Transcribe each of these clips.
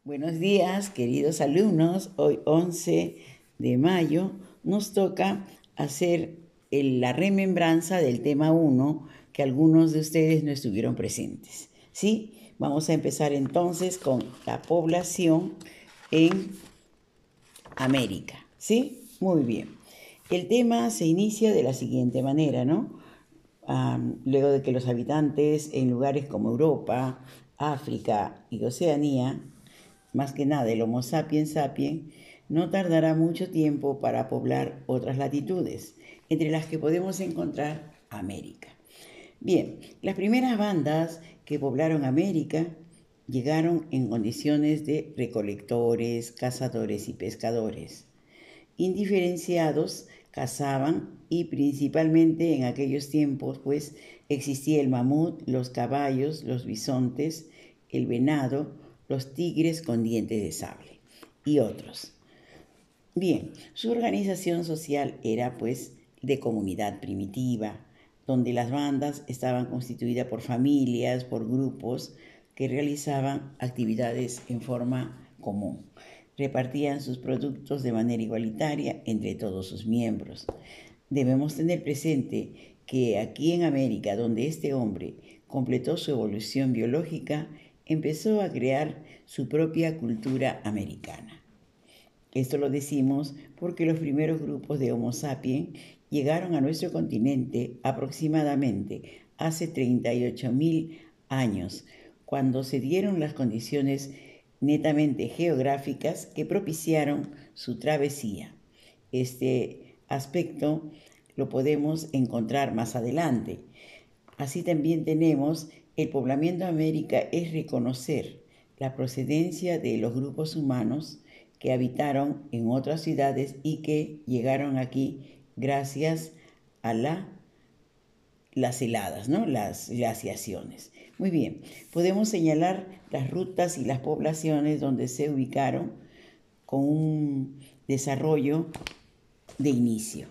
Buenos días, queridos alumnos. Hoy, 11 de mayo, nos toca hacer la remembranza del tema 1 que algunos de ustedes no estuvieron presentes. ¿Sí? Vamos a empezar entonces con la población en América. ¿Sí? Muy bien. El tema se inicia de la siguiente manera, ¿no? Luego de que los habitantes en lugares como Europa, África y Oceanía, más que nada el Homo sapiens sapiens, no tardará mucho tiempo para poblar otras latitudes, entre las que podemos encontrar América. Bien, las primeras bandas que poblaron América llegaron en condiciones de recolectores, cazadores y pescadores. Indiferenciados, cazaban y principalmente en aquellos tiempos pues existía el mamut, los caballos, los bisontes, el venado, los tigres con dientes de sable y otros. Bien, su organización social era pues de comunidad primitiva, donde las bandas estaban constituidas por familias, por grupos que realizaban actividades en forma común. Repartían sus productos de manera igualitaria entre todos sus miembros. Debemos tener presente que aquí en América, donde este hombre completó su evolución biológica, empezó a crear su propia cultura americana. Esto lo decimos porque los primeros grupos de Homo sapiens llegaron a nuestro continente aproximadamente hace 38.000 años, cuando se dieron las condiciones netamente geográficas que propiciaron su travesía. Este aspecto lo podemos encontrar más adelante. Así también tenemos el poblamiento de América es reconocer la procedencia de los grupos humanos que habitaron en otras ciudades y que llegaron aquí gracias a las heladas, ¿no? Las glaciaciones. Muy bien, podemos señalar las rutas y las poblaciones donde se ubicaron con un desarrollo de inicio.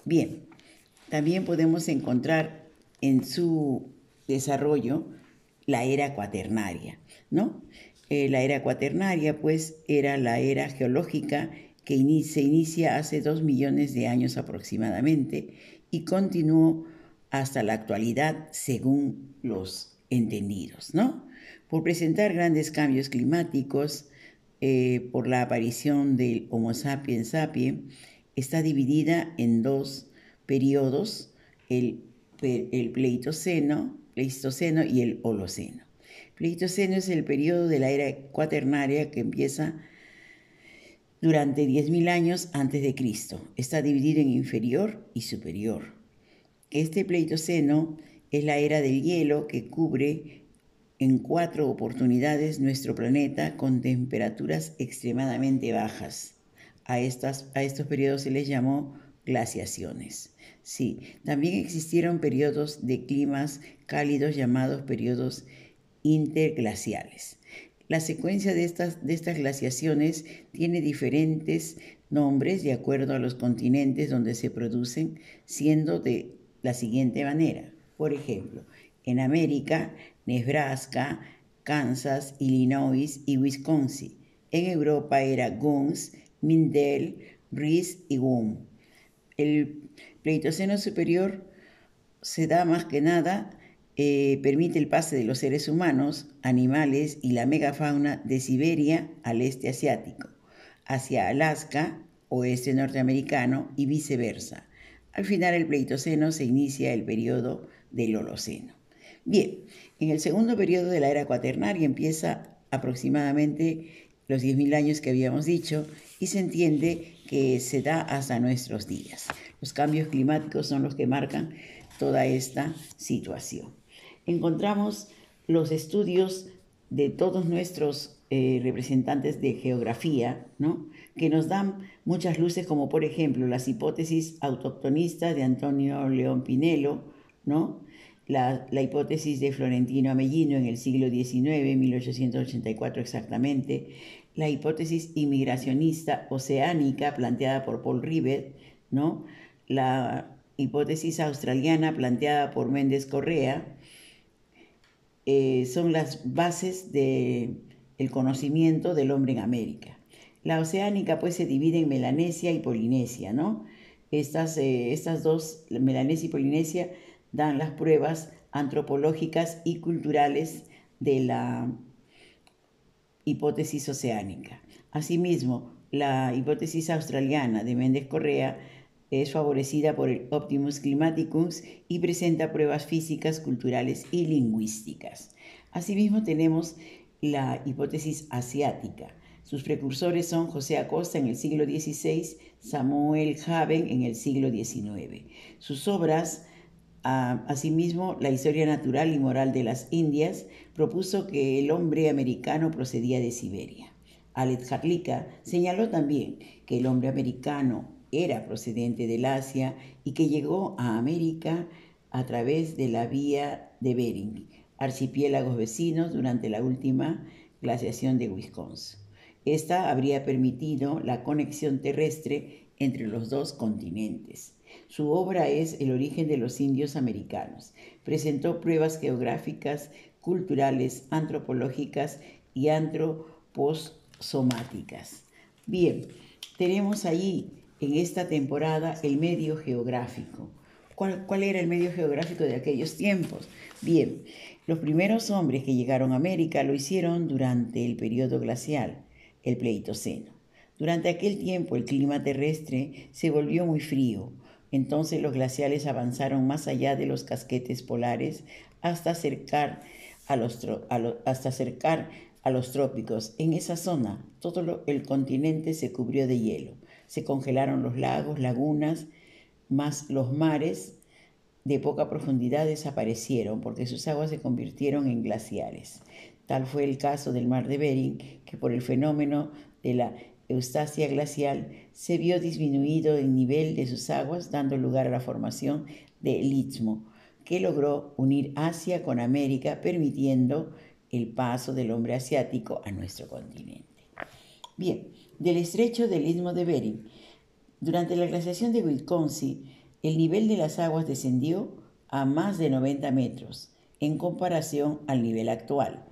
Bien, también podemos encontrar en su desarrollo la era cuaternaria, ¿no? La era cuaternaria, pues, era la era geológica que se inicia hace 2 millones de años aproximadamente y continuó hasta la actualidad según los entendidos, ¿no? Por presentar grandes cambios climáticos, por la aparición del Homo sapiens sapiens, está dividida en dos periodos, el Pleistoceno y el Holoceno. Pleistoceno es el periodo de la era cuaternaria que empieza durante 10.000 años antes de Cristo. Está dividido en inferior y superior. Este Pleistoceno es la era del hielo que cubre en 4 oportunidades nuestro planeta con temperaturas extremadamente bajas. A estos periodos se les llamó glaciaciones. Sí, también existieron periodos de climas cálidos llamados periodos interglaciales. La secuencia de estas glaciaciones tiene diferentes nombres de acuerdo a los continentes donde se producen, siendo de la siguiente manera. Por ejemplo, en América, Nebraska, Kansas, Illinois y Wisconsin. En Europa era Guns, Mindel, Ries y Wum. El Pleistoceno superior se da más que nada, permite el pase de los seres humanos, animales y la megafauna de Siberia al este asiático, hacia Alaska, oeste norteamericano y viceversa. Al final el Pleistoceno se inicia el periodo del Holoceno. Bien, en el segundo periodo de la era cuaternaria empieza aproximadamente los 10.000 años que habíamos dicho y se entiende que se da hasta nuestros días. Los cambios climáticos son los que marcan toda esta situación. Encontramos los estudios de todos nuestros representantes de geografía, ¿no? Que nos dan muchas luces, como por ejemplo las hipótesis autoctonistas de Antonio León Pinelo, ¿no? La hipótesis de Florentino Amellino en el siglo XIX, 1884 exactamente, la hipótesis inmigracionista oceánica planteada por Paul Rivet, ¿no? La hipótesis australiana planteada por Méndez Correa, son las bases del el conocimiento del hombre en América. La oceánica pues se divide en Melanesia y Polinesia, ¿no? Estas dos, Melanesia y Polinesia, dan las pruebas antropológicas y culturales de la hipótesis oceánica. Asimismo, la hipótesis australiana de Méndez Correa es favorecida por el Optimus Climaticus y presenta pruebas físicas, culturales y lingüísticas. Asimismo, tenemos la hipótesis asiática. Sus precursores son José Acosta en el siglo XVI, Samuel Haven en el siglo XIX. Sus obras, asimismo, La historia natural y moral de las Indias, propuso que el hombre americano procedía de Siberia. Alet Harlika señaló también que el hombre americano era procedente del Asia y que llegó a América a través de la vía de Bering, archipiélagos vecinos durante la última glaciación de Wisconsin. Esta habría permitido la conexión terrestre entre los dos continentes. Su obra es El origen de los indios americanos. Presentó pruebas geográficas, culturales, antropológicas y antroposomáticas. Bien, tenemos allí en esta temporada el medio geográfico. ¿Cuál era el medio geográfico de aquellos tiempos? Bien, los primeros hombres que llegaron a América lo hicieron durante el periodo glacial, el Pleistoceno. Durante aquel tiempo el clima terrestre se volvió muy frío. Entonces los glaciales avanzaron más allá de los casquetes polares hasta acercar a los trópicos. En esa zona todo el continente se cubrió de hielo. Se congelaron los lagos, lagunas, más los mares de poca profundidad desaparecieron porque sus aguas se convirtieron en glaciares. Tal fue el caso del mar de Bering, que por el fenómeno de la eustasia glacial se vio disminuido el nivel de sus aguas, dando lugar a la formación del Istmo, que logró unir Asia con América, permitiendo el paso del hombre asiático a nuestro continente. Bien, del estrecho del Istmo de Bering, durante la glaciación de Wisconsin, el nivel de las aguas descendió a más de 90 metros en comparación al nivel actual.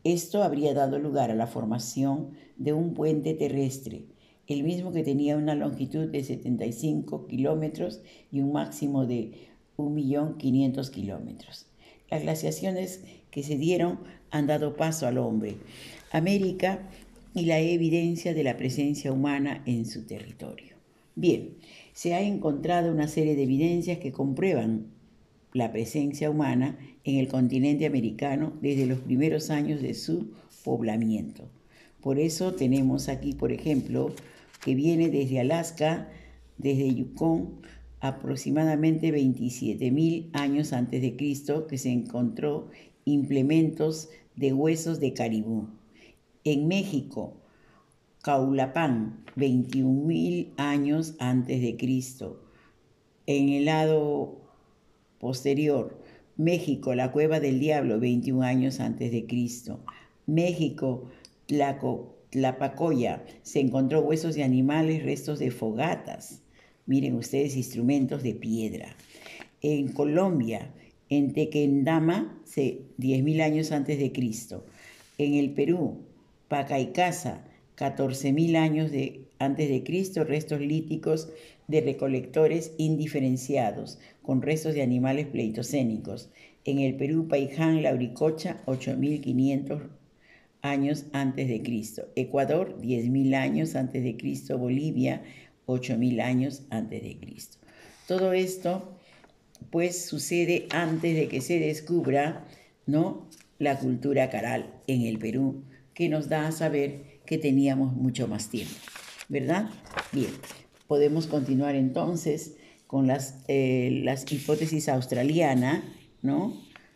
Esto habría dado lugar a la formación de un puente terrestre, el mismo que tenía una longitud de 75 kilómetros y un máximo de 1.500.000 kilómetros. Las glaciaciones que se dieron han dado paso al hombre, América y la evidencia de la presencia humana en su territorio. Bien, se ha encontrado una serie de evidencias que comprueban la presencia humana en el continente americano desde los primeros años de su poblamiento. Por eso tenemos aquí, por ejemplo, que viene desde Alaska, desde Yukon, aproximadamente 27.000 años antes de Cristo, que se encontró implementos de huesos de caribú. En México, Caulapán, 21.000 años antes de Cristo. En el lado posterior, México, la Cueva del Diablo, 21 años antes de Cristo. México, Tlapacoya, se encontró huesos de animales, restos de fogatas. Miren ustedes, instrumentos de piedra. En Colombia, en Tequendama, 10.000 años antes de Cristo. En el Perú, Pacaycasa, 14.000 años antes de Cristo, restos líticos de recolectores indiferenciados, con restos de animales pleistocénicos. En el Perú, Paiján, Lauricocha, 8.500 años antes de Cristo. Ecuador, 10.000 años antes de Cristo. Bolivia, 8.000 años antes de Cristo. Todo esto, pues, sucede antes de que se descubra, ¿no?, la cultura caral en el Perú, que nos da a saber que teníamos mucho más tiempo, ¿verdad? Bien, podemos continuar entonces con las hipótesis australiana, ¿no?,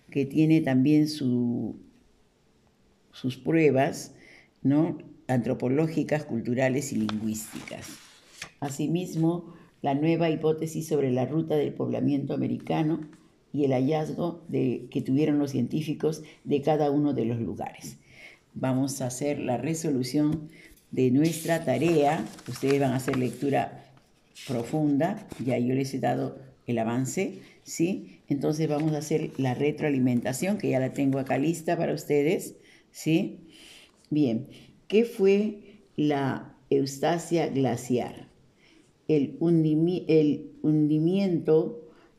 que tiene también sus pruebas, ¿no?, antropológicas, culturales y lingüísticas. Asimismo, la nueva hipótesis sobre la ruta del poblamiento americano y el hallazgo que tuvieron los científicos de cada uno de los lugares. Vamos a hacer la resolución de nuestra tarea. Ustedes van a hacer lectura profunda. Ya yo les he dado el avance, ¿sí? Entonces vamos a hacer la retroalimentación, que ya la tengo acá lista para ustedes, ¿sí? Bien, ¿qué fue la eustasia glaciar? El hundimiento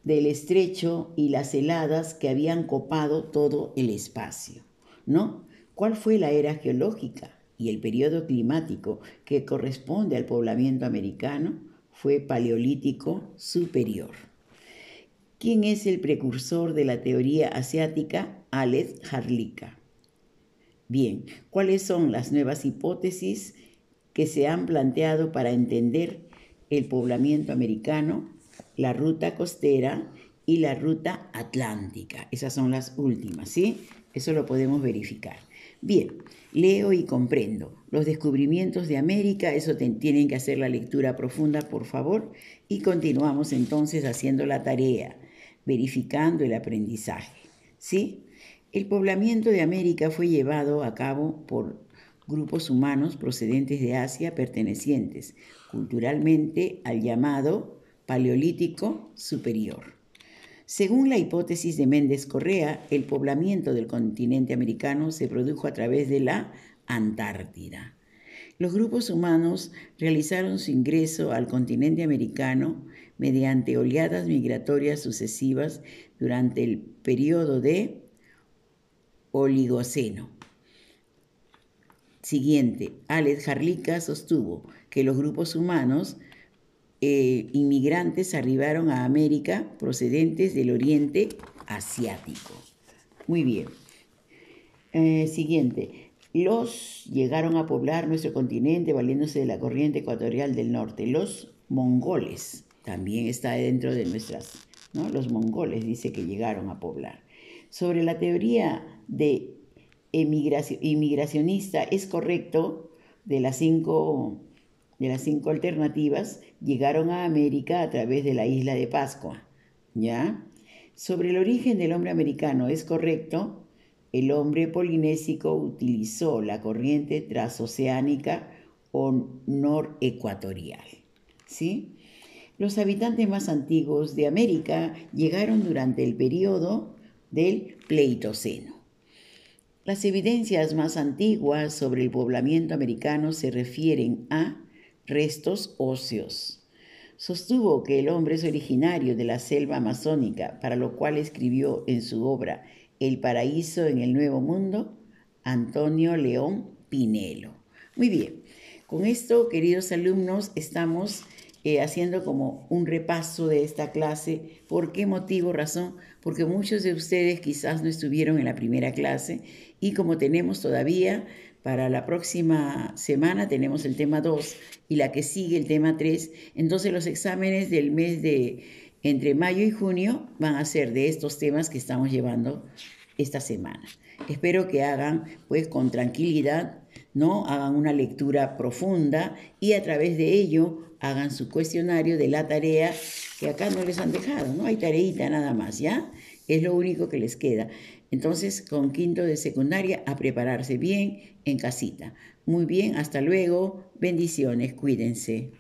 del estrecho y las heladas que habían copado todo el espacio, ¿no? ¿Cuál fue la era geológica y el periodo climático que corresponde al poblamiento americano? Fue Paleolítico Superior. ¿Quién es el precursor de la teoría asiática? Ales Harlika. Bien, ¿cuáles son las nuevas hipótesis que se han planteado para entender el poblamiento americano, la ruta costera y la ruta atlántica? Esas son las últimas, ¿sí? Eso lo podemos verificar. Bien, leo y comprendo. Los descubrimientos de América, eso tienen que hacer la lectura profunda, por favor, y continuamos entonces haciendo la tarea, verificando el aprendizaje, ¿sí? El poblamiento de América fue llevado a cabo por grupos humanos procedentes de Asia pertenecientes culturalmente al llamado Paleolítico Superior. Según la hipótesis de Méndez Correa, el poblamiento del continente americano se produjo a través de la Antártida. Los grupos humanos realizaron su ingreso al continente americano mediante oleadas migratorias sucesivas durante el periodo de Oligoceno. Siguiente, Ales Harlika sostuvo que los grupos humanos inmigrantes arribaron a América procedentes del Oriente Asiático. Muy bien. Siguiente, los llegaron a poblar nuestro continente valiéndose de la corriente ecuatorial del norte. Los mongoles, también está dentro de nuestras, ¿no? Los mongoles dice que llegaron a poblar. Sobre la teoría de inmigracionista, es correcto, de las cinco alternativas, llegaron a América a través de la isla de Pascua, ¿ya? Sobre el origen del hombre americano, es correcto, el hombre polinésico utilizó la corriente transoceánica o norecuatorial, ¿sí? Los habitantes más antiguos de América llegaron durante el periodo del Pleistoceno. Las evidencias más antiguas sobre el poblamiento americano se refieren a restos óseos. Sostuvo que el hombre es originario de la selva amazónica, para lo cual escribió en su obra El paraíso en el Nuevo Mundo, Antonio León Pinelo. Muy bien, con esto, queridos alumnos, estamos haciendo como un repaso de esta clase. ¿Por qué motivo, razón? Porque muchos de ustedes quizás no estuvieron en la primera clase y como tenemos todavía para la próxima semana tenemos el tema 2 y la que sigue el tema 3, entonces los exámenes del mes de entre mayo y junio van a ser de estos temas que estamos llevando esta semana. Espero que hagan pues con tranquilidad, ¿no? Hagan una lectura profunda y a través de ello hagan su cuestionario de la tarea que acá no les han dejado, ¿no? Hay tareita nada más, ¿ya? Es lo único que les queda. Entonces, con quinto de secundaria, a prepararse bien en casita. Muy bien, hasta luego. Bendiciones, cuídense.